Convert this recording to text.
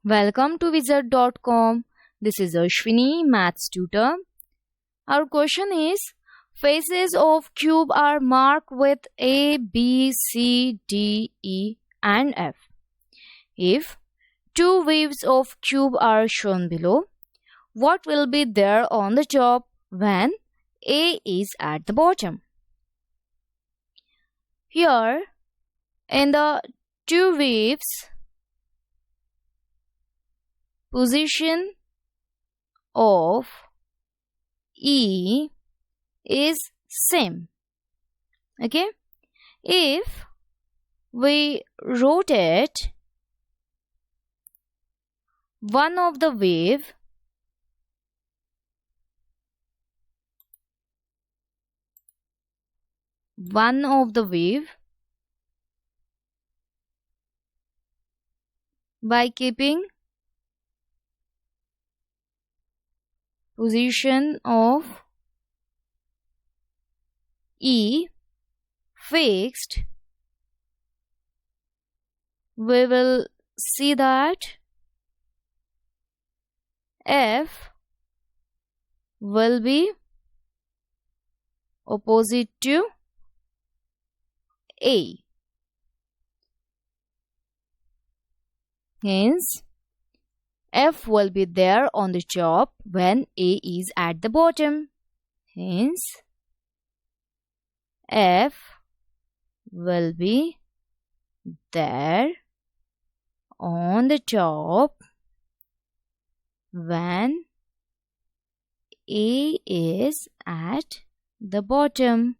Welcome to Wizard.com. This is Ashwini, Maths tutor. Our question is, faces of cube are marked with A, B, C, D, E and F. If two waves of cube are shown below, what will be there on the top when A is at the bottom? Here, in the two waves, position of E is same. Okay, if we rotate one of the wave by keeping position of E fixed, we will see that F will be opposite to A. Hence, F will be there on the top when A is at the bottom. Hence, F will be there on the top when A is at the bottom.